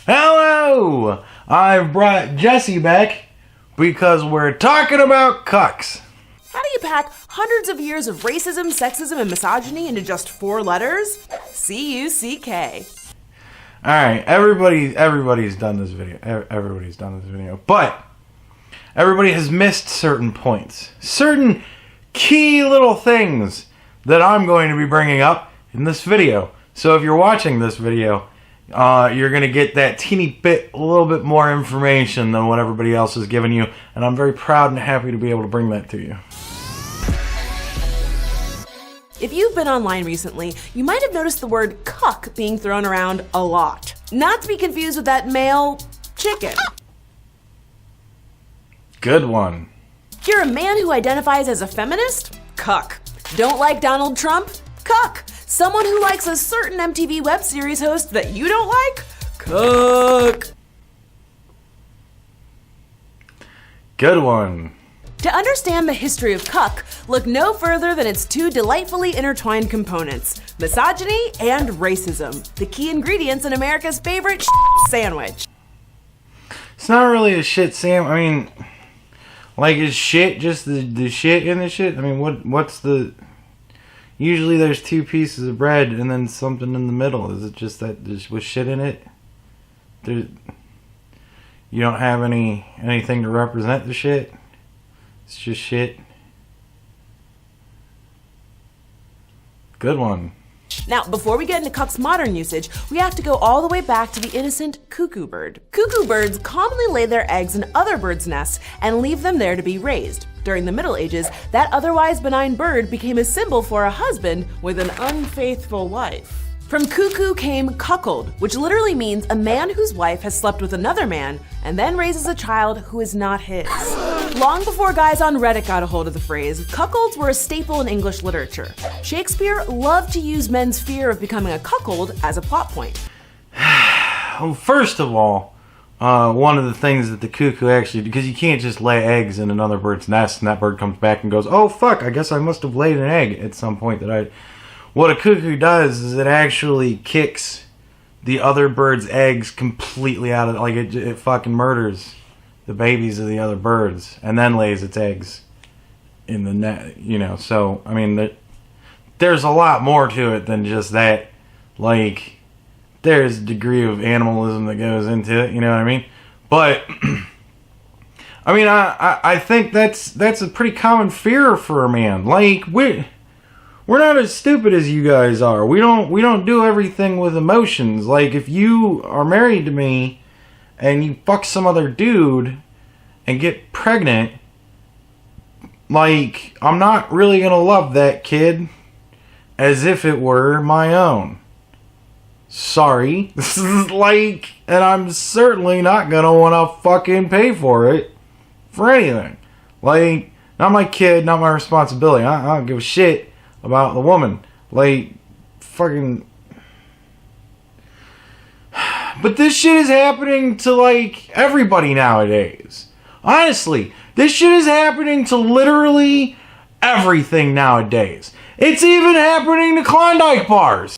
Hello! I've brought Jesse back because we're talking about cucks. How do you pack hundreds of years of racism, sexism, and misogyny into just 4 letters? C-U-C-K. Alright, everybody's done this video. Everybody's done this video. But everybody has missed certain points. Certain key little things that I'm going to be bringing up in this video. So if you're watching this video, you're going to get that teeny bit, a little bit more information than what everybody else has given you. And I'm very proud and happy to be able to bring that to you. If you've been online recently, you might have noticed the word cuck being thrown around a lot. Not to be confused with that male chicken. Good one. You're a man who identifies as a feminist? Cuck. Don't like Donald Trump? Cuck. Someone who likes a certain MTV web series host that you don't like? Cuck. Good one. To understand the history of cuck, look no further than its 2 delightfully intertwined components, misogyny and racism, the key ingredients in America's favorite sandwich. It's not really a shit sandwich. I mean, like, is shit just the shit in the shit? I mean, what's the... Usually there's 2 pieces of bread and then something in the middle. Is it just that there's with shit in it? You don't have anything to represent the shit? It's just shit. Good one. Now, before we get into cuck's modern usage, we have to go all the way back to the innocent cuckoo bird. Cuckoo birds commonly lay their eggs in other birds' nests and leave them there to be raised. During the Middle Ages, that otherwise benign bird became a symbol for a husband with an unfaithful wife. From cuckoo came cuckold, which literally means a man whose wife has slept with another man and then raises a child who is not his. Long before guys on Reddit got a hold of the phrase, cuckolds were a staple in English literature. Shakespeare loved to use men's fear of becoming a cuckold as a plot point. Well, first of all, one of the things that the cuckoo actually, because you can't just lay eggs in another bird's nest and that bird comes back and goes, oh fuck, I guess I must have laid an egg at some point what a cuckoo does is it actually kicks the other bird's eggs completely out of, like, it fucking murders the babies of the other birds and then lays its eggs in the net, you know. So, I mean, there's a lot more to it than just that. Like, there's a degree of animalism that goes into it, you know what I mean? But, I mean, I think that's a pretty common fear for a man. Like, we're not as stupid as you guys are. We don't do everything with emotions. Like, if you are married to me and you fuck some other dude and get pregnant, like, I'm not really gonna love that kid as if it were my own. Sorry. Like, and I'm certainly not gonna wanna fucking pay for it for anything. Like, not my kid, not my responsibility. I don't give a shit about the woman. Like, fucking... But this shit is happening to, like, everybody nowadays. Honestly, this shit is happening to literally everything nowadays. It's even happening to Klondike bars.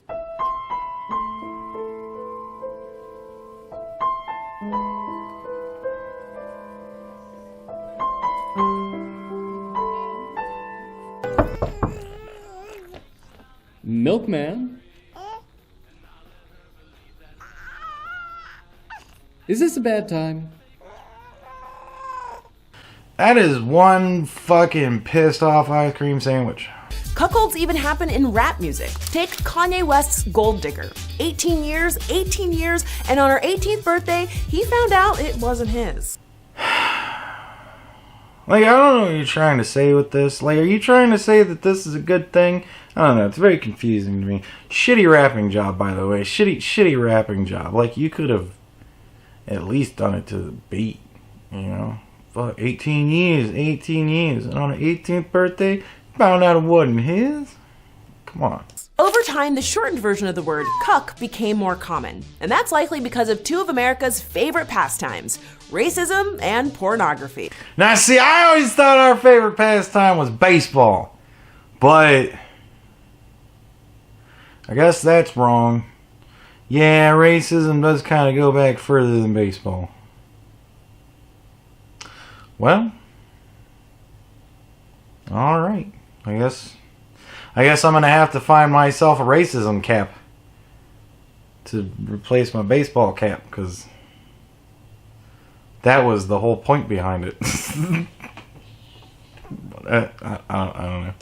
Milkman? Is this a bad time? That is one fucking pissed off ice cream sandwich. Cuckolds even happen in rap music. Take Kanye West's Gold Digger. 18 years, and on her 18th birthday, he found out it wasn't his. Like, I don't know what you're trying to say with this. Like, are you trying to say that this is a good thing? I don't know. It's very confusing to me. Shitty rapping job, by the way. Shitty rapping job. Like, you could have at least done it to the beat, you know? Fuck, 18 years. And on her 18th birthday, found out it wasn't his? Come on. Over time, the shortened version of the word cuck became more common. And that's likely because of 2 of America's favorite pastimes, racism and pornography. Now, see, I always thought our favorite pastime was baseball. But I guess that's wrong. Yeah, racism does kind of go back further than baseball. Well, all right. I guess I'm gonna have to find myself a racism cap to replace my baseball cap, because that was the whole point behind it. I don't know.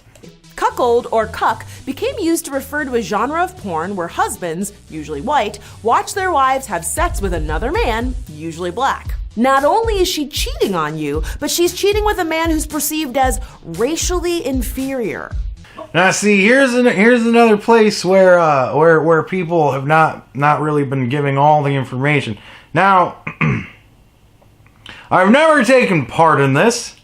Cuckold, or cuck, became used to refer to a genre of porn where husbands, usually white, watch their wives have sex with another man, usually black. Not only is she cheating on you, but she's cheating with a man who's perceived as racially inferior. Now, see, here's another place where people have not really been giving all the information. Now, I've never taken part in this.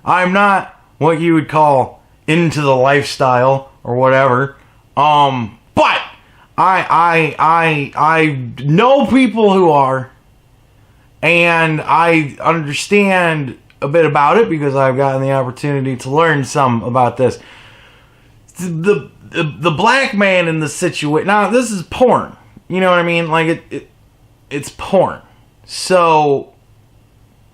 I'm not what you would call into the lifestyle or whatever. But I know people who are, and I understand a bit about it because I've gotten the opportunity to learn some about this. The black man in the situation. Now, this is porn. You know what I mean? Like it's porn. So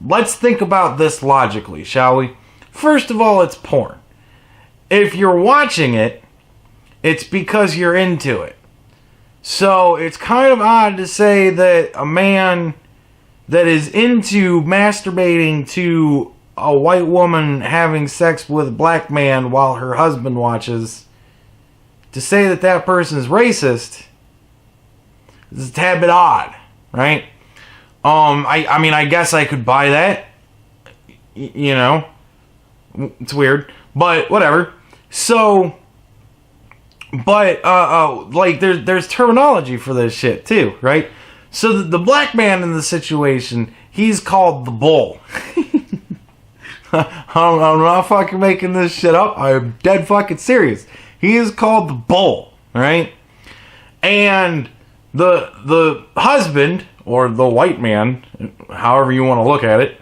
let's think about this logically, shall we? First of all, it's porn. If you're watching it, it's because you're into it. So it's kind of odd to say that a man that is into masturbating to a white woman having sex with a black man while her husband watches, to say that that person is racist is a tad bit odd, right? I mean, I guess I could buy that. You know, it's weird, but whatever. So, but like there's terminology for this shit too, right? So the black man in the situation, he's called the bull. I'm not fucking making this shit up. I'm dead fucking serious. He is called the bull, right? And the husband, or the white man, however you want to look at it,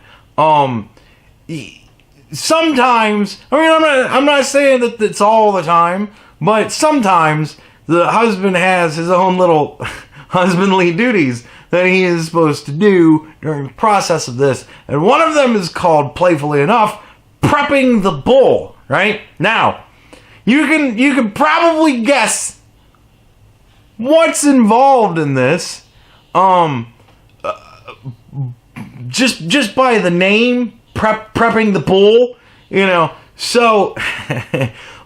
sometimes, I mean, I'm not saying that it's all the time, but sometimes the husband has his own little husbandly duties that he is supposed to do during the process of this. And one of them is called, playfully enough, prepping the bull, right? Now, you can probably guess what's involved in this. Just by the name, prepping the bull, you know. So,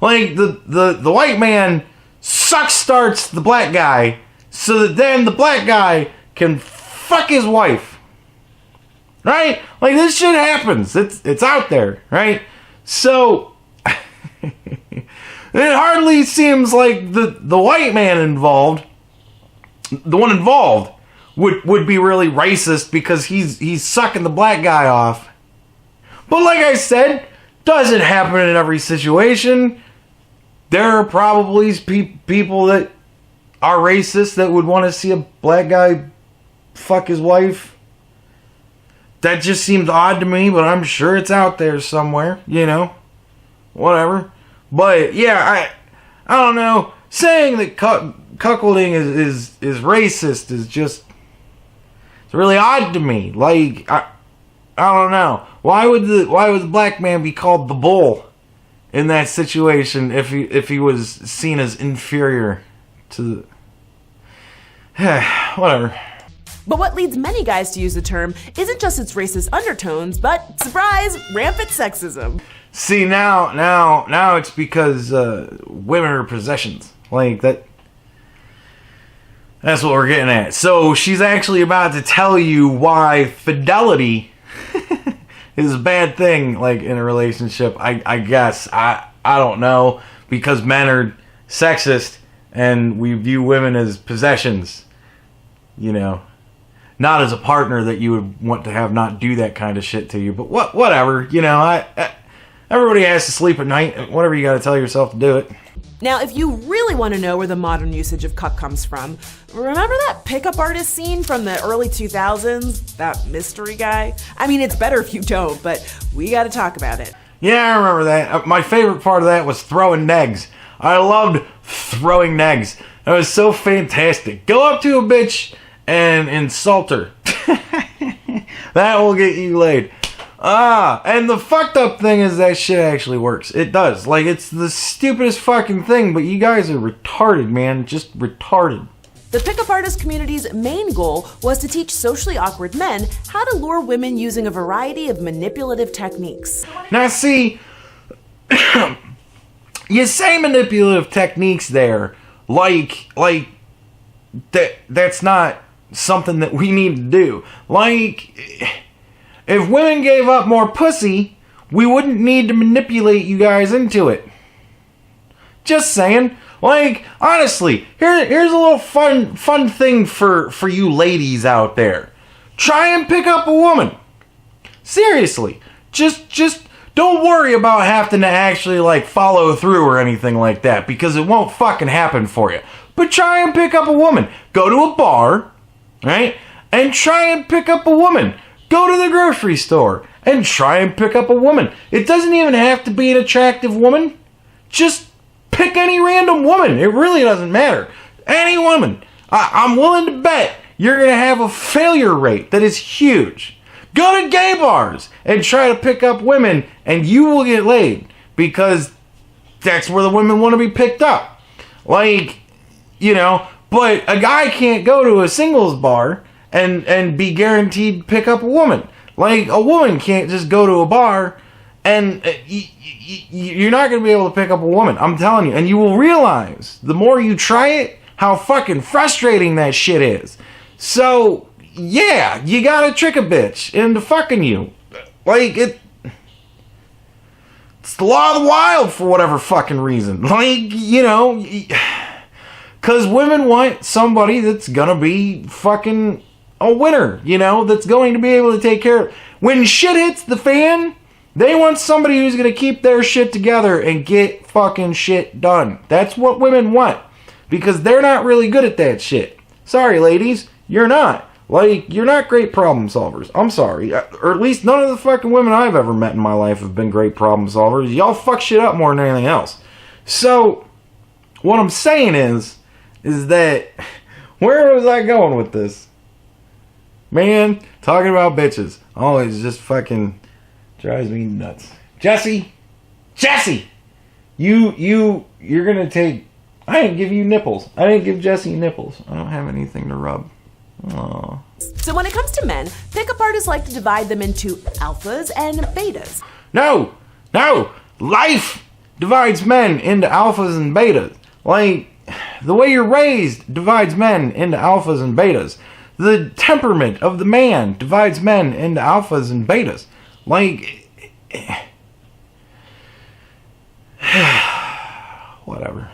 like the white man starts the black guy, so that then the black guy can fuck his wife, right? Like, this shit happens. It's out there, right? So it hardly seems like the white man involved, the one involved, would be really racist because he's sucking the black guy off. But like I said, doesn't happen in every situation. There are probably people that are racist that would want to see a black guy fuck his wife. That just seems odd to me, but I'm sure it's out there somewhere, you know. Whatever. But yeah, I don't know. Saying that cuckolding is racist is just, it's really odd to me. Like, I don't know. Why would the black man be called the bull in that situation if he was seen as inferior to the whatever. But what leads many guys to use the term isn't just its racist undertones, but, surprise, rampant sexism. See, now it's because women are possessions. Like, that's what we're getting at. So she's actually about to tell you why fidelity is a bad thing, like, in a relationship. I guess. I don't know. Because men are sexist and we view women as possessions. You know. Not as a partner that you would want to have not do that kind of shit to you. But whatever. You know, everybody has to sleep at night. Whatever you got to tell yourself to do it. Now, if you really want to know where the modern usage of cuck comes from, remember that pickup artist scene from the early 2000s? That mystery guy? I mean, it's better if you don't, but we got to talk about it. Yeah, I remember that. My favorite part of that was throwing negs. I loved throwing negs. That was so fantastic. Go up to a bitch and insult her. That will get you laid. And the fucked up thing is that shit actually works. It does. Like, it's the stupidest fucking thing, but you guys are retarded, man. Just retarded. The pickup artist community's main goal was to teach socially awkward men how to lure women using a variety of manipulative techniques. Now, see, you say manipulative techniques there, like that's not something that we need to do. Like, if women gave up more pussy, we wouldn't need to manipulate you guys into it. Just saying. Like, honestly, here's a little fun thing for you ladies out there. Try and pick up a woman. Seriously. Just don't worry about having to actually, like, follow through or anything like that, because it won't fucking happen for you. But try and pick up a woman. Go to a bar, right? And try and pick up a woman. Go to the grocery store and try and pick up a woman. It doesn't even have to be an attractive woman. Just pick any random woman. It really doesn't matter. Any woman. I'm willing to bet you're going to have a failure rate that is huge. Go to gay bars and try to pick up women, and you will get laid, because that's where the women want to be picked up. Like, you know, but a guy can't go to a singles bar and be guaranteed to pick up a woman. Like, a woman can't just go to a bar and you're not going to be able to pick up a woman. I'm telling you. And you will realize, the more you try it, how fucking frustrating that shit is. So, yeah, you gotta trick a bitch into fucking you. Like, it's the law of the wild for whatever fucking reason. Like, you know, because women want somebody that's gonna be fucking a winner, you know, that's going to be able to take care of. When shit hits the fan, they want somebody who's gonna keep their shit together and get fucking shit done. That's what women want, because they're not really good at that shit. Sorry, ladies, you're not. Like, you're not great problem solvers. I'm sorry. Or at least none of the fucking women I've ever met in my life have been great problem solvers. Y'all fuck shit up more than anything else. So, what I'm saying is that, where was I going with this? Man, talking about bitches always just fucking drives me nuts. Jesse! You're gonna take... I didn't give you nipples. I didn't give Jesse nipples. I don't have anything to rub. Aww. So when it comes to men, pickup artists like to divide them into alphas and betas. No! Life divides men into alphas and betas. Like, the way you're raised divides men into alphas and betas. The temperament of the man divides men into alphas and betas. Like, whatever.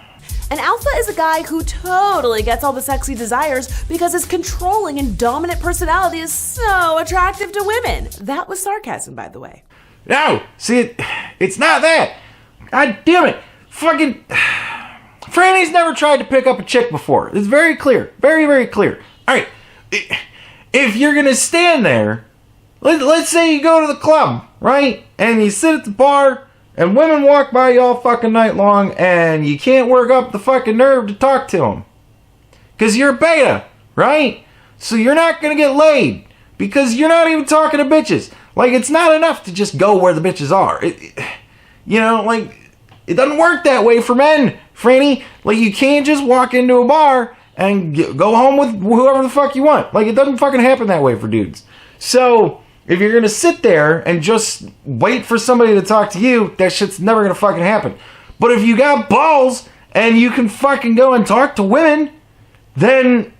An alpha is a guy who totally gets all the sexy desires because his controlling and dominant personality is so attractive to women. That was sarcasm, by the way. No! See, it's not that! God damn it! Fucking... Franny's never tried to pick up a chick before. It's very clear. Very, very clear. Alright. If you're gonna stand there... Let's say you go to the club, right? And you sit at the bar... And women walk by you all fucking night long, and you can't work up the fucking nerve to talk to them. Because you're a beta, right? So you're not going to get laid. Because you're not even talking to bitches. Like, it's not enough to just go where the bitches are. You know, like, it doesn't work that way for men, Franny. Like, you can't just walk into a bar and go home with whoever the fuck you want. Like, it doesn't fucking happen that way for dudes. So... if you're going to sit there and just wait for somebody to talk to you, that shit's never going to fucking happen. But if you got balls and you can fucking go and talk to women, then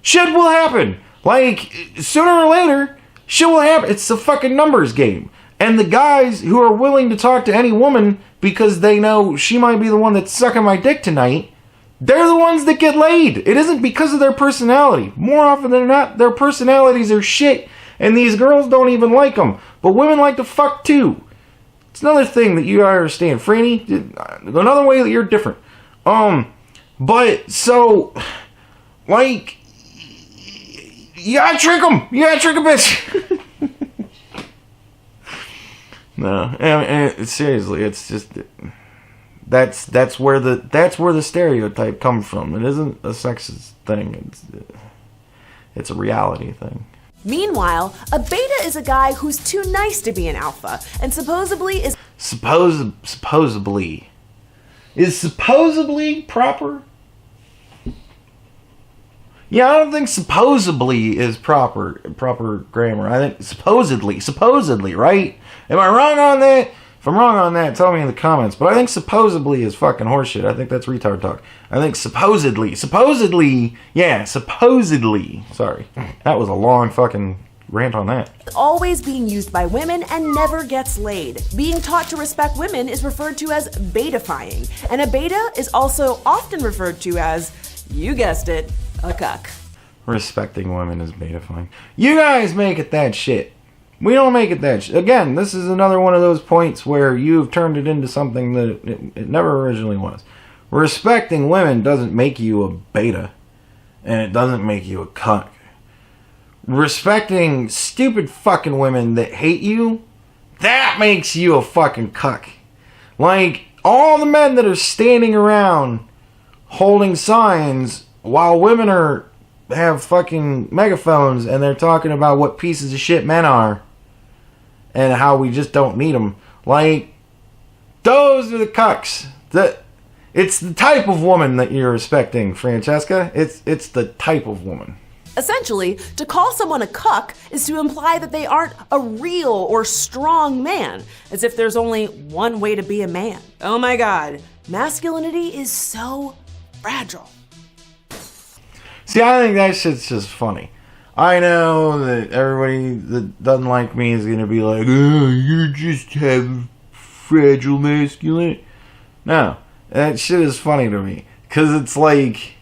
shit will happen. Like, sooner or later, shit will happen. It's a fucking numbers game. And the guys who are willing to talk to any woman because they know she might be the one that's sucking my dick tonight, they're the ones that get laid. It isn't because of their personality. More often than not, their personalities are shit. And these girls don't even like them. But women like to fuck too. It's another thing that you gotta understand. Franny, another way that you're different. But, so, like, you gotta trick them. You gotta trick a bitch. No, and seriously, it's just, That's where the stereotype comes from. It isn't a sexist thing. It's a reality thing. Meanwhile, a beta is a guy who's too nice to be an alpha, and supposedly is supposedly. Is supposedly proper? Yeah, I don't think supposedly is proper grammar. I think supposedly, right? Am I wrong on that? If I'm wrong on that, tell me in the comments. But I think supposedly is fucking horseshit. I think that's retard talk. I think supposedly. Yeah, supposedly. Sorry. That was a long fucking rant on that. always being used by women and never gets laid. Being taught to respect women is referred to as betifying, and a beta is also often referred to as, you guessed it, a cuck. Respecting women is betifying. You guys make it that shit. We don't make it that shit. Again, this is another one of those points where you've turned it into something that it never originally was. Respecting women doesn't make you a beta, and it doesn't make you a cuck. Respecting stupid fucking women that hate you, that makes you a fucking cuck. Like, all the men that are standing around holding signs while women have fucking megaphones and they're talking about what pieces of shit men are and how we just don't need them. Like, those are the cucks. It's the type of woman that you're respecting, Francesca. It's the type of woman. Essentially, to call someone a cuck is to imply that they aren't a real or strong man, as if there's only one way to be a man. Oh my god, masculinity is so fragile. See, I think that shit's just funny. I know that everybody that doesn't like me is gonna be like, oh, you just have fragile masculinity. No, that shit is funny to me. Because it's like,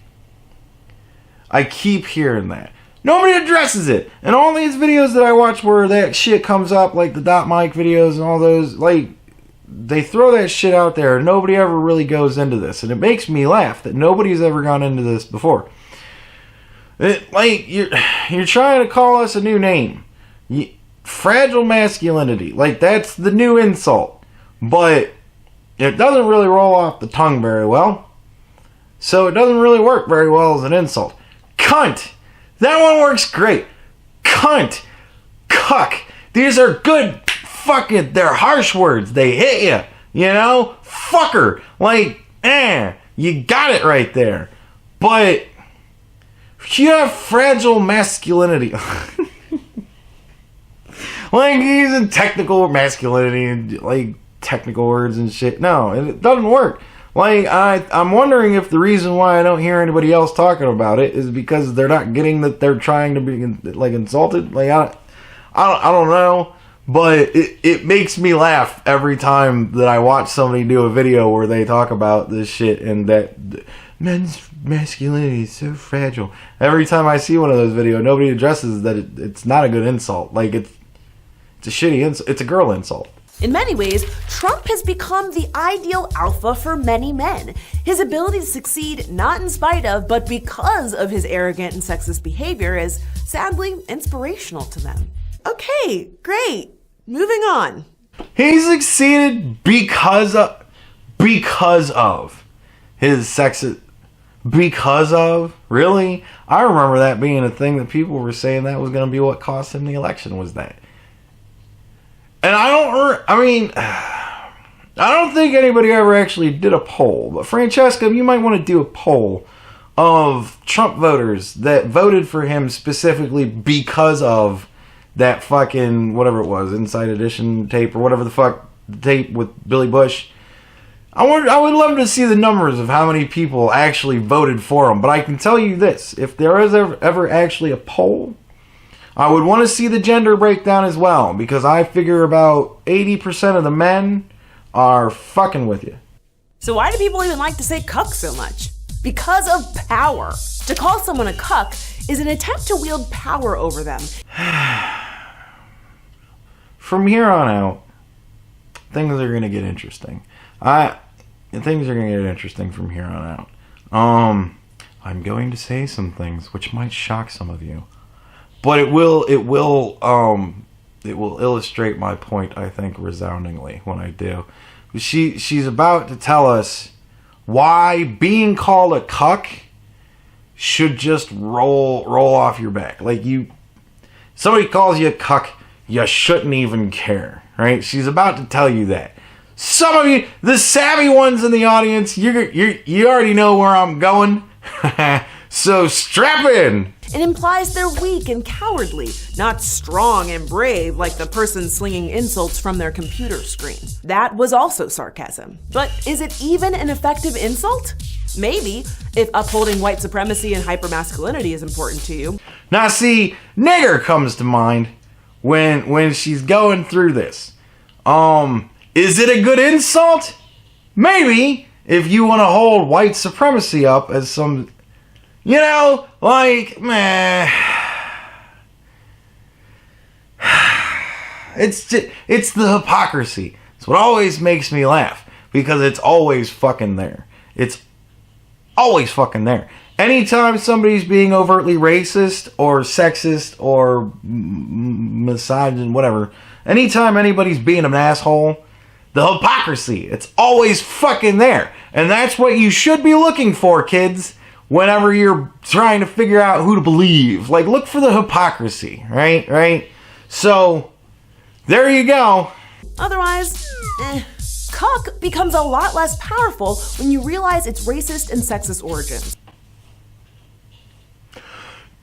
I keep hearing that. Nobody addresses it. And all these videos that I watch where that shit comes up, like the Dot Mic videos and all those, like, they throw that shit out there and nobody ever really goes into this. And it makes me laugh that nobody's ever gone into this before. Like, you're trying to call us a new name. Fragile masculinity. Like, that's the new insult. But it doesn't really roll off the tongue very well. So it doesn't really work very well as an insult. Cunt! That one works great. Cunt! Cuck! These are good fucking, they're harsh words. They hit you. You know? Fucker! Like, you got it right there. But you have fragile masculinity. Like, using technical masculinity and, like, technical words and shit. No, it doesn't work. Like, I'm wondering if the reason why I don't hear anybody else talking about it is because they're not getting that they're trying to be, like, insulted. Like, I don't know. But it makes me laugh every time that I watch somebody do a video where they talk about this shit and that men's masculinity is so fragile. Every time I see one of those videos, nobody addresses that it's not a good insult. Like, it's a shitty insult. It's a girl insult. In many ways, Trump has become the ideal alpha for many men. His ability to succeed not in spite of, but because of his arrogant and sexist behavior is, sadly, inspirational to them. Okay, great. Moving on. He succeeded because of his sexist. Because of? Really? I remember that being a thing that people were saying that was going to be what cost him the election, was that. And I don't think anybody ever actually did a poll. But Francesca, you might want to do a poll of Trump voters that voted for him specifically because of that fucking, whatever it was, Inside Edition tape or whatever the fuck, the tape with Billy Bush. I would love to see the numbers of how many people actually voted for him. But I can tell you this, if there is ever actually a poll, I would want to see the gender breakdown as well, because I figure about 80% of the men are fucking with you. So why do people even like to say cuck so much? Because of power. To call someone a cuck is an attempt to wield power over them. From here on out, things are going to get interesting. Things are going to get interesting from here on out. I'm going to say some things which might shock some of you. But it will illustrate my point, I think, resoundingly when I do. She's about to tell us why being called a cuck should just roll off your back. Like, somebody calls you a cuck, you shouldn't even care, right? She's about to tell you that. Some of you, the savvy ones in the audience, you already know where I'm going. So strap in. It implies they're weak and cowardly, not strong and brave like the person slinging insults from their computer screen. That was also sarcasm. But is it even an effective insult? Maybe, if upholding white supremacy and hypermasculinity is important to you. Now see, nigger comes to mind when she's going through this. Is it a good insult? Maybe, if you want to hold white supremacy up as some, like, meh. It's the hypocrisy. It's what always makes me laugh, because it's always fucking there. It's always fucking there. Anytime somebody's being overtly racist or sexist or misogynist, whatever, anytime anybody's being an asshole, the hypocrisy, it's always fucking there. And that's what you should be looking for, kids, whenever you're trying to figure out who to believe. Like, look for the hypocrisy, right? So, there you go. Otherwise, cuck becomes a lot less powerful when you realize its racist and sexist origins.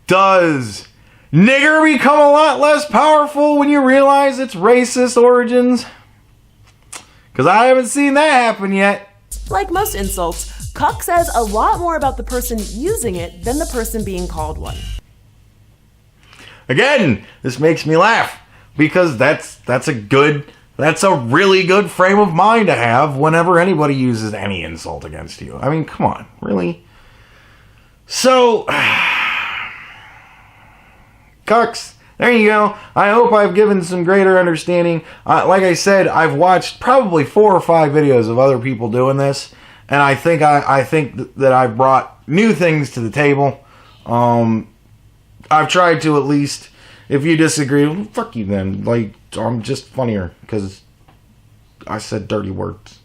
Does nigger become a lot less powerful when you realize its racist origins? Because I haven't seen that happen yet. Like most insults, cuck says a lot more about the person using it than the person being called one. Again, this makes me laugh, because that's a really good frame of mind to have whenever anybody uses any insult against you. I mean, come on, really? So, cucks, there you go. I hope I've given some greater understanding. Like I said, I've watched probably 4 or 5 videos of other people doing this, and I think that I've brought new things to the table. I've tried to, at least. If you disagree, well, fuck you then. Like, I'm just funnier because I said dirty words.